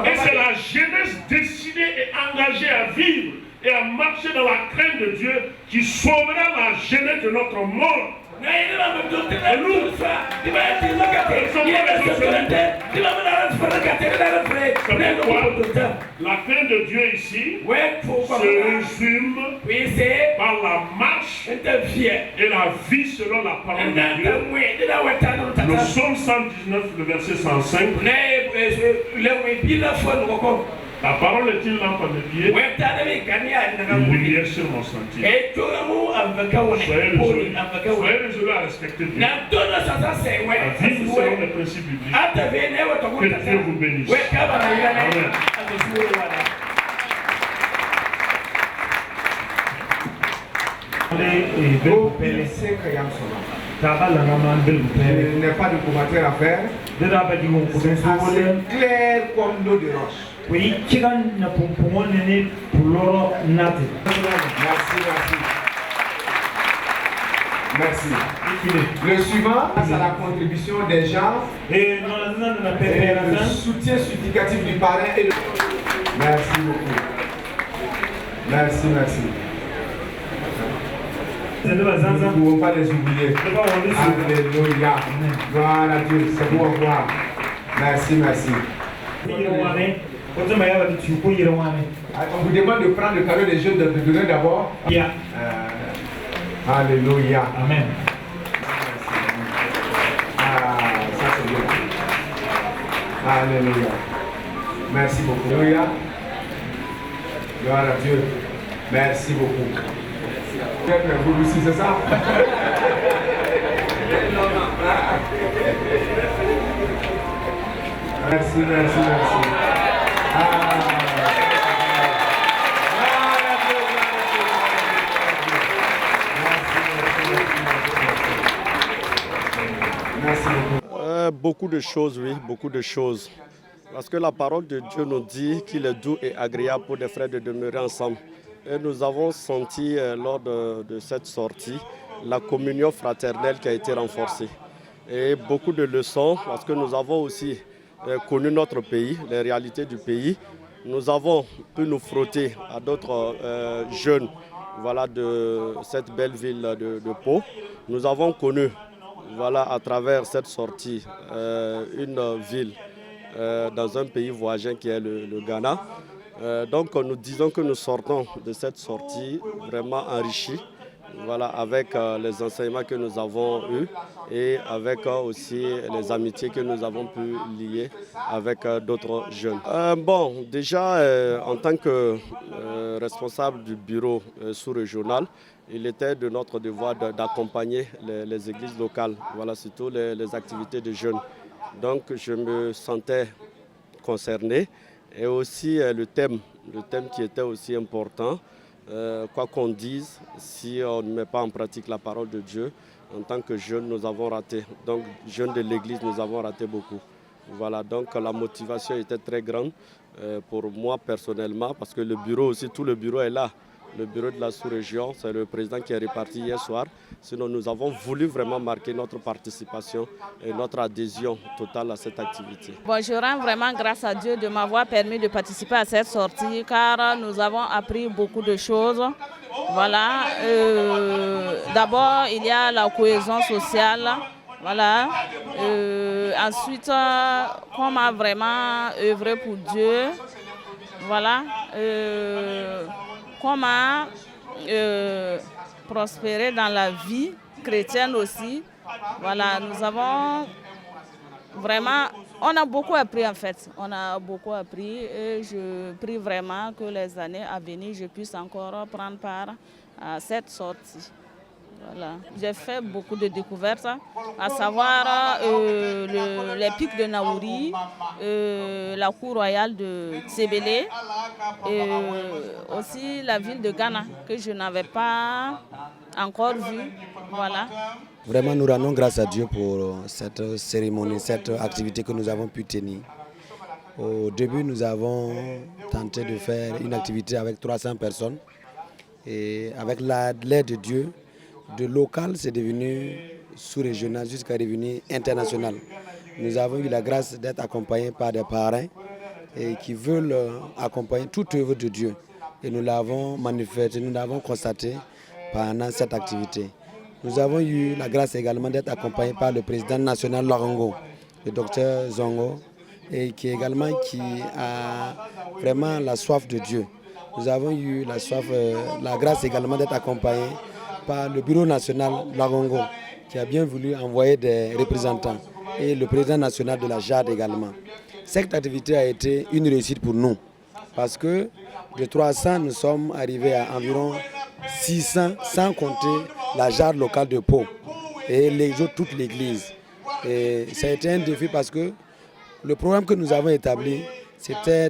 Et c'est la jeunesse décidée et engagée à vivre et à marcher dans la crainte de Dieu qui sauvera la jeunesse de notre monde. La crainte de Dieu ici se résume par la marche et la vie selon la parole de Dieu. Le psaume 119, le verset 105. La parole est-il lampe à mes pieds, une lumière sur mon sentier. Soyez résolus à respecter Dieu, à vivre selon les principes bibliques. Que Dieu vous bénisse. Amen. Je n'ai pas de commentaire à faire. C'est clair comme l'eau de roche. Merci. Le suivant, c'est la contribution des gens et le soutien significatif du parrain. Merci beaucoup. Merci. Nous ne pouvons pas les oublier. Alléluia. Gloire à Dieu. C'est bon, au revoir. Merci. On vous demande de prendre le cadeau des jeunes de donner d'abord. Alléluia. Amen. Ça c'est bien. Alléluia. Merci beaucoup. Alléluia. Gloire à Dieu. Merci beaucoup. Vous aussi, c'est ça? Merci. Beaucoup de choses, oui, beaucoup de choses. Parce que la parole de Dieu nous dit qu'il est doux et agréable pour des frères de demeurer ensemble. Et nous avons senti lors de cette sortie la communion fraternelle qui a été renforcée. Et beaucoup de leçons, parce que nous avons aussi connu notre pays, les réalités du pays. Nous avons pu nous frotter à d'autres jeunes de cette belle ville de Pau. Nous avons connu à travers cette sortie une ville dans un pays voisin qui est le Ghana. Donc nous disons que nous sortons de cette sortie vraiment enrichis voilà, avec les enseignements que nous avons eus et avec aussi les amitiés que nous avons pu lier avec d'autres jeunes. Bon, déjà, en tant que responsable du bureau sous-régional, il était de notre devoir d'accompagner les églises locales, voilà, surtout les activités de jeunes. Donc, je me sentais concerné et aussi le thème qui était aussi important. Quoi qu'on dise, si on ne met pas en pratique la parole de Dieu, en tant que jeunes, nous avons raté. Donc, jeunes de l'Église, nous avons raté beaucoup. Voilà, donc la motivation était très grande pour moi personnellement, parce que le bureau aussi, tout le bureau est là. Le bureau de la sous-région, c'est le président qui est reparti hier soir. Sinon, nous avons voulu vraiment marquer notre participation et notre adhésion totale à cette activité. Bon, je rends vraiment grâce à Dieu de m'avoir permis de participer à cette sortie, car nous avons appris beaucoup de choses. Voilà. D'abord, il y a la cohésion sociale. Voilà. Ensuite, comment vraiment œuvrer pour Dieu. Voilà. Comment prospérer dans la vie chrétienne aussi. Voilà, nous avons vraiment, on a beaucoup appris en fait. On a beaucoup appris et je prie vraiment que les années à venir, je puisse encore prendre part à cette sortie. Voilà. J'ai fait beaucoup de découvertes, à savoir les pics de Naouri, la cour royale de Tsebele, et aussi la ville de Ghana, que je n'avais pas encore vue. Voilà. Vraiment, nous rendons grâce à Dieu pour cette cérémonie, cette activité que nous avons pu tenir. Au début, nous avons tenté de faire une activité avec 300 personnes, et avec l'aide de Dieu, de local, c'est devenu sous-régional jusqu'à devenir international. Nous avons eu la grâce d'être accompagnés par des parrains et qui veulent accompagner toute œuvre de Dieu. Et nous l'avons manifesté, nous l'avons constaté pendant cette activité. Nous avons eu la grâce également d'être accompagnés par le président national Larongo, le docteur Zongo, et qui a vraiment la soif de Dieu. Nous avons eu la grâce également d'être accompagnés par le bureau national Lagongo, qui a bien voulu envoyer des représentants, et le président national de la JAD également. Cette activité a été une réussite pour nous, parce que de 300, nous sommes arrivés à environ 600, sans compter la JAD locale de Pau et les autres, toute l'église. Et ça a été un défi parce que le programme que nous avons établi,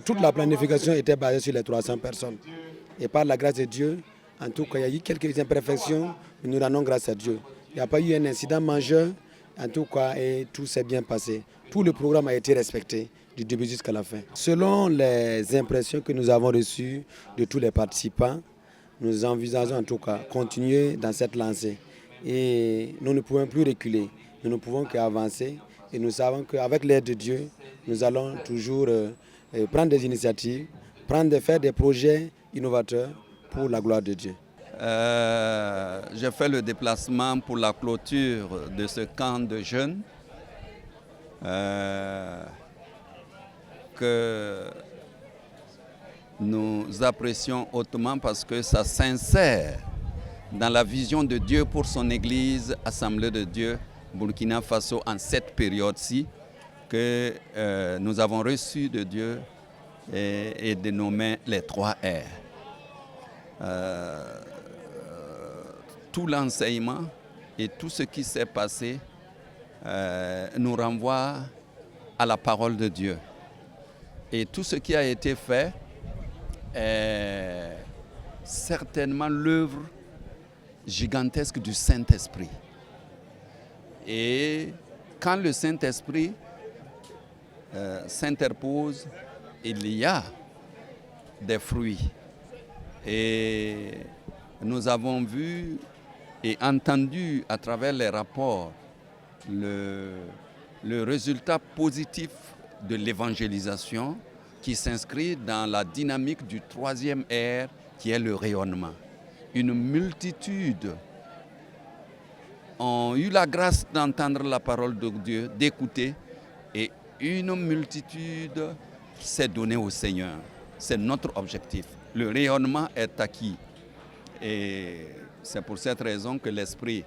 toute la planification était basée sur les 300 personnes. Et par la grâce de Dieu, en tout cas, il y a eu quelques imperfections, mais nous rendons grâce à Dieu. Il n'y a pas eu un incident majeur, en tout cas, et tout s'est bien passé. Tout le programme a été respecté du début jusqu'à la fin. Selon les impressions que nous avons reçues de tous les participants, nous envisageons en tout cas continuer dans cette lancée. Et nous ne pouvons plus reculer, nous ne pouvons qu'avancer. Et nous savons qu'avec l'aide de Dieu, nous allons toujours prendre des initiatives, faire des projets innovateurs pour la gloire de Dieu. J'ai fait le déplacement pour la clôture de ce camp de jeunes que nous apprécions hautement parce que ça s'insère dans la vision de Dieu pour son Église, Assemblée de Dieu, Burkina Faso, en cette période-ci que nous avons reçu de Dieu et dénommé les 3 R. Tout l'enseignement et tout ce qui s'est passé nous renvoie à la parole de Dieu. Et tout ce qui a été fait est certainement l'œuvre gigantesque du Saint-Esprit. Et quand le Saint-Esprit s'interpose, il y a des fruits. Et nous avons vu et entendu à travers les rapports le résultat positif de l'évangélisation qui s'inscrit dans la dynamique du 3e R qui est le rayonnement. Une multitude ont eu la grâce d'entendre la parole de Dieu, d'écouter, et une multitude s'est donnée au Seigneur. C'est notre objectif. Le rayonnement est acquis. Et c'est pour cette raison que l'Esprit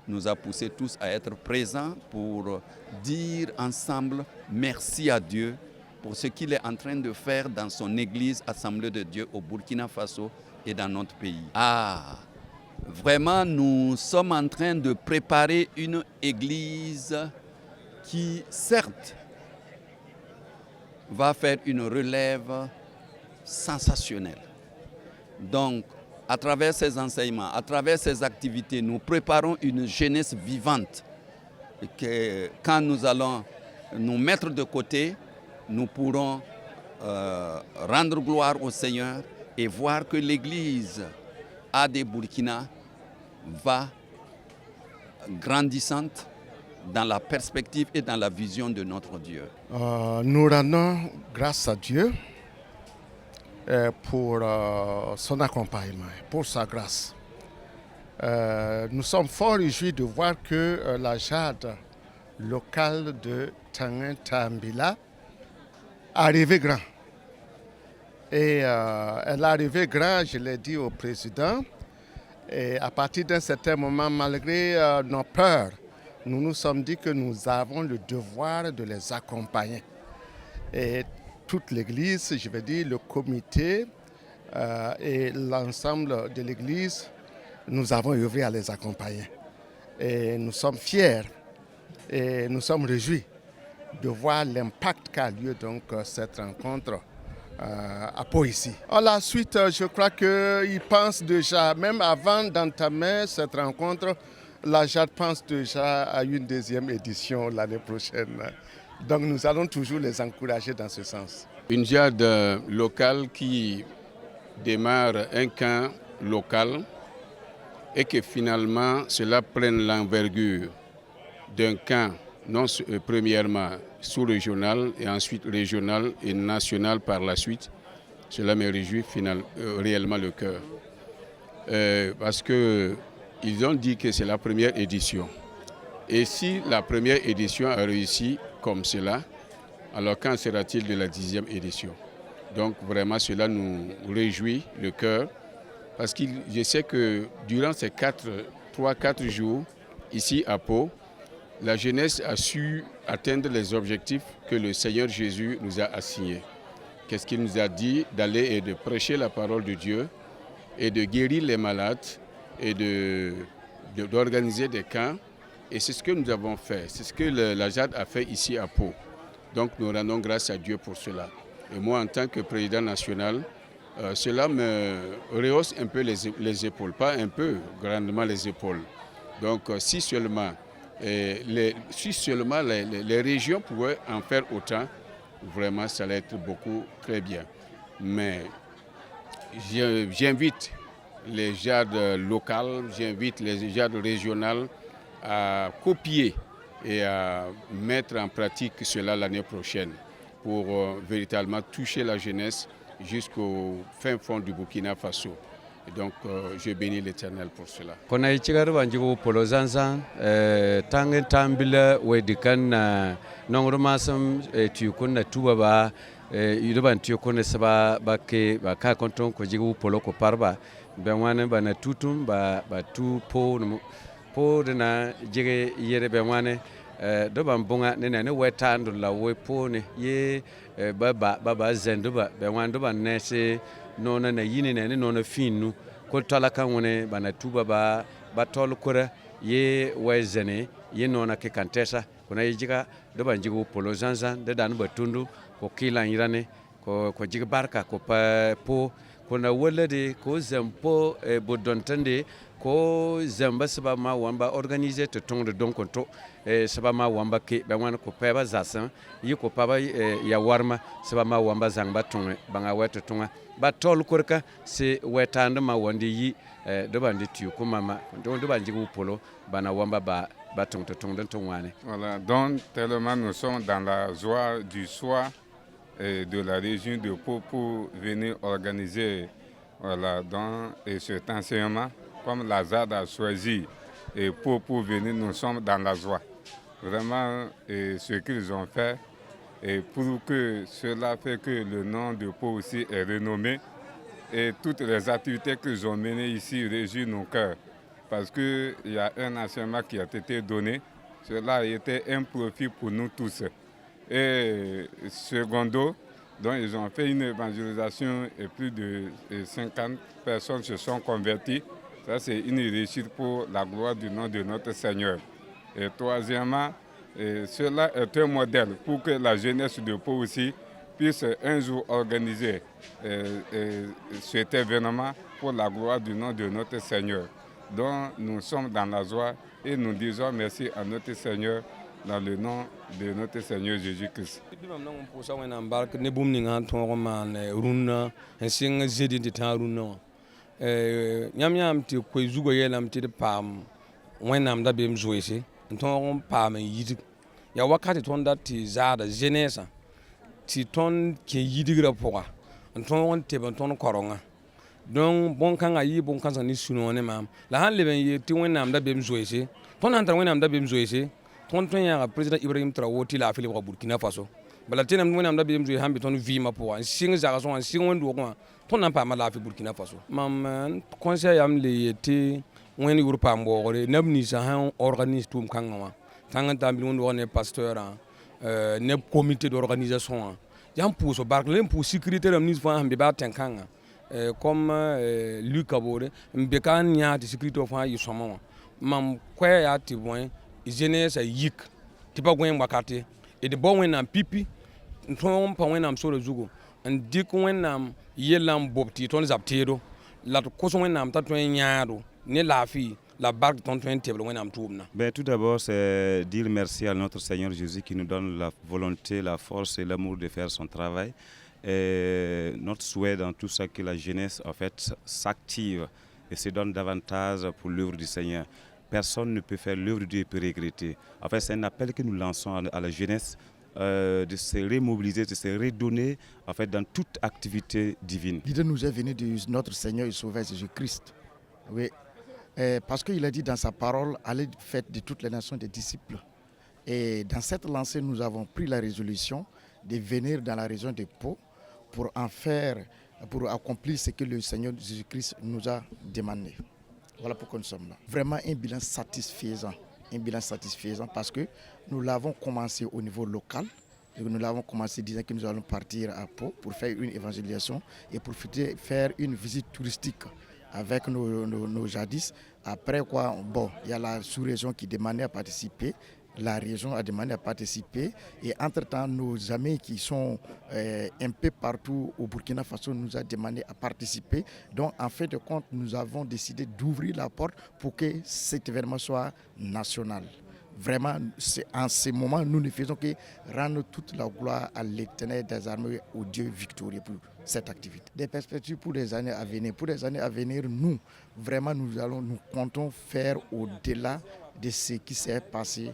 nous a poussés tous à être présents pour dire ensemble merci à Dieu pour ce qu'il est en train de faire dans son Église Assemblée de Dieu au Burkina Faso et dans notre pays. Vraiment, nous sommes en train de préparer une Église qui, certes, va faire une relève sensationnelle. Donc, à travers ces enseignements, à travers ces activités, nous préparons une jeunesse vivante. Et que quand nous allons nous mettre de côté, nous pourrons rendre gloire au Seigneur et voir que l'Église AD Burkina va grandissante dans la perspective et dans la vision de notre Dieu. Nous rendons grâce à Dieu pour son accompagnement, pour sa grâce. Nous sommes fort réjouis de voir que la JAD locale de Tanguin-Tambila a arrivé grand. Et elle est arrivée grand, je l'ai dit au président. Et à partir d'un certain moment, malgré nos peurs, nous nous sommes dit que nous avons le devoir de les accompagner. Et toute l'Église, je veux dire le comité et l'ensemble de l'Église, nous avons œuvré à les accompagner. Et nous sommes fiers et nous sommes réjouis de voir l'impact qu'a lieu donc cette rencontre à Pau ici. À la suite, je crois qu'ils pensent déjà, même avant d'entamer cette rencontre, la JAD pense déjà à une deuxième édition l'année prochaine. Donc nous allons toujours les encourager dans ce sens. Une JAD locale qui démarre un camp local et que finalement cela prenne l'envergure d'un camp, non premièrement sous-régional et ensuite régional et national par la suite. Cela me réjouit réellement le cœur. Parce qu'ils ont dit que c'est la première édition. Et si la première édition a réussi comme cela, alors quand sera-t-il de la 10e édition? Donc vraiment cela nous réjouit le cœur. Parce que je sais que durant ces 3-4 jours, ici à Pau, la jeunesse a su atteindre les objectifs que le Seigneur Jésus nous a assignés. Qu'est-ce qu'il nous a dit? D'aller et de prêcher la parole de Dieu et de guérir les malades et d'organiser des camps. Et c'est ce que nous avons fait. C'est ce que la JAD a fait ici à Pau. Donc nous rendons grâce à Dieu pour cela. Et moi, en tant que président national, cela me rehausse un peu les épaules. Pas un peu, grandement les épaules. Donc si seulement les régions pouvaient en faire autant, vraiment ça allait être très bien. Mais j'invite les JAD locales, j'invite les JAD régionales à copier et à mettre en pratique cela l'année prochaine pour véritablement toucher la jeunesse jusqu'au fin fond du Burkina Faso. Et donc, je bénis l'Éternel pour cela. Kona ichigar banjigo polo zanzan tangin tambila wedikan nongromasam tuyukuna tuba ba yudoban tuyukuna saba bake baka konton ko jigo polo ko parba benwane bana tutum ba tu po dana jige yere benwane doban bunga ne wetandu la wepo ne ye baba zenduba benwan doban nese nona na yini ne nona finu ko tala kan woni bana tuba ba tol kura ye wezene ye nona ke kantesa kuna yijiga doban jigo polo zanzan de dan batundu ko kilan yirane ko jiga barka ko po kuna wolade ko zampo bodontande ko zamba saba ma wamba organiser te tong de donkonto saba ma wamba ke benwan ko peba zasan yi ko paba ya warma saba ma wamba zangba tong banga wete tonga ba tol kurka se wetande ma wandi yi do bandi tu ko mama do bandi go polo bana wamba ba tong to tong don wane. Voilà, donc tellement nous sommes dans la joie du soir de la région de Pau pour venir organiser cet enseignement comme la JAD a choisi et pour venir, nous sommes dans la joie. Vraiment, ce qu'ils ont fait, et pour que cela fait que le nom de Pau aussi est renommé et toutes les activités qu'ils ont menées ici réjouissent nos cœurs. Parce qu'il y a un enseignement qui a été donné. Cela a été un profit pour nous tous. Et secondo, donc ils ont fait une évangélisation et plus de 50 personnes se sont converties. Ça, c'est une réussite pour la gloire du nom de notre Seigneur. Et troisièmement, cela est un modèle pour que la jeunesse de Pau aussi puisse un jour organiser cet événement pour la gloire du nom de notre Seigneur. Donc nous sommes dans la joie et nous disons merci à notre Seigneur dans le nom de notre Seigneur Jésus-Christ. Ya wakati ton da ti zada jenesa ti ton ke yidigra poa ton te ban ton koronga donc bon kan ayi bon kan ni sunone mam la han leben yi ti wenam da bem zoese ton antar wenam da bem zoese ton ya president Ibrahim Traoré ti la fili ko Burkina Faso bala tenam wenam da bem zoe hambi ton vima poa sing za so sing wendo ko ton nan pa ma la fi Burkina Faso mam conseil am le yeti wen Europe ambore nabni sa han organise tum kan wa tant on est pasteur, un comité d'organisation. Il y a un pour sécurité comme Luc Abore, un y a de sécurité au fond, ils sont mam quoi ya ti bon, jeunesse yik, ti pas gwen wakati, et de bon wen pipi, ton pas wen am so le zugo, and dik wen am yelam bobti ton zaptero, la koso wen am tatwen nyaro, ne la fille. La barque Ben, tout d'abord, c'est dire merci à notre Seigneur Jésus qui nous donne la volonté, la force et l'amour de faire son travail. Et notre souhait dans tout ça, que la jeunesse en fait s'active et se donne davantage pour l'œuvre du Seigneur. Personne ne peut faire l'œuvre de Dieu et peut regretter. En fait, c'est un appel que nous lançons à la jeunesse de se remobiliser, de se redonner en fait, dans toute activité divine. L'idée nous est venue de notre Seigneur et Sauveur Jésus-Christ. Oui. Parce qu'il a dit dans sa parole, allez faire de toutes les nations des disciples. Et dans cette lancée, nous avons pris la résolution de venir dans la région de Pau pour pour accomplir ce que le Seigneur Jésus-Christ nous a demandé. Voilà pourquoi nous sommes là. Vraiment un bilan satisfaisant parce que nous l'avons commencé au niveau local. Nous l'avons commencé disant que nous allons partir à Pau pour faire une évangélisation et pour faire une visite touristique avec nos jadis. Après quoi, bon, il y a la sous-région qui demandait à participer, la région a demandé à participer et entre-temps, nos amis qui sont un peu partout au Burkina Faso nous ont demandé à participer. Donc, en fait de compte, nous avons décidé d'ouvrir la porte pour que cet événement soit national. Vraiment, en ce moment, nous ne faisons que rendre toute la gloire à l'Éternel des armées, au Dieu victorieux pour cette activité. Des perspectives pour les années à venir. Pour les années à venir, nous comptons faire au-delà de ce qui s'est passé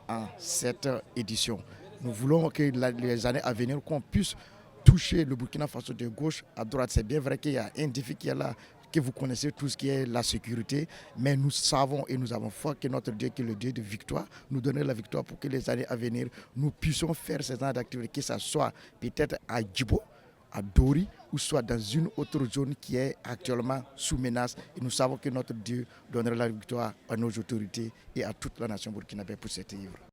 en cette édition. Nous voulons que les années à venir, qu'on puisse toucher le Burkina Faso de gauche à droite. C'est bien vrai qu'il y a un défi qui est là, que vous connaissez tout ce qui est la sécurité, mais nous savons et nous avons foi que notre Dieu, qui est le Dieu de victoire, nous donne la victoire pour que les années à venir, nous puissions faire ces genres d'activités, que ce soit peut-être à Djibo, à Dori, ou soit dans une autre zone qui est actuellement sous menace. Et nous savons que notre Dieu donnera la victoire à nos autorités et à toute la nation burkinabé pour cette œuvre.